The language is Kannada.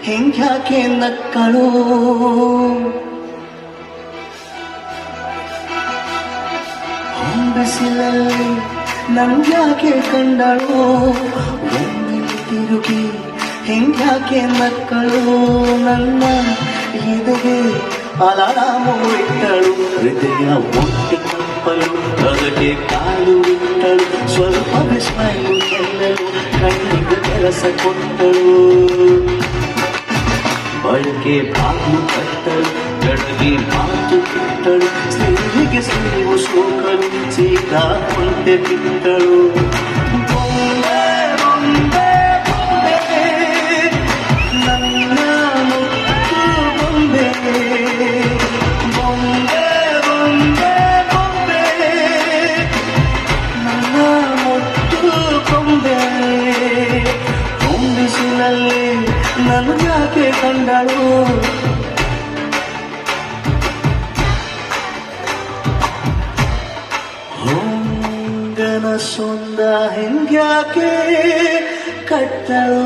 ಹಿಂಗ್ಯಾಕೆ ನಕ್ಕಳು ಹೊಂಬಿಸಿಲಲ್ಲಿ ನಂಗ್ಯಾಕೆ ಕಂಡಳು ಒಮ್ಮೆ ತಿರುಗಿ ಹಿಂಗ್ಯಾಕೆ ನಕ್ಕಳು ನನ್ನ ಎದೆಗೆ ಅಲಾರಾಮು ಇಟ್ಟಳು ಹೃದಯ ಒಟ್ಟಿ ತಪ್ಪಲು ಅದಕ್ಕೆ ಕಾಲು ಇಟ್ಟಳು ಸ್ವಲ್ಪ ಸ್ಮೈಲು ಚೆಲ್ಲಲು ಕಣ್ಣಿಗೆ ಕೆಲಸ ಕೊಟ್ಟಳು ಬಳಕೆ ಬಾಗ್ಲು ಕಟ್ಟಳು ಗಡಗಿ ಮಾತು ಬಿಟ್ಟಳು ಸ್ನೇಹಿಗೆ ಸುಳಿವು ಸೋಕಲು ಸೀದಾ ಕೊಂಡೆ ಬಿಟ್ಟಳು ಬೊಂಬೆ ಬೊಂಬೆ ಬೊಂಬೆ ನನ್ನ ಮುತ್ತು ಬೊಂಬೆ ಬೊಂಬೆ ಬೊಂಬೆ ಬೊಂಬೆ ನನ್ನ ಮುತ್ತು ಬೊಂಬೆ ಹೊಂಬಿಸಿನಲ್ಲಿ ನನಗ್ಯಾಕೆ ಕಂಡಳು ಹೊಂಗನ ಸೊಂದ ಹಿಂಗ್ಯಾಕೆ ಕಟ್ಟಳು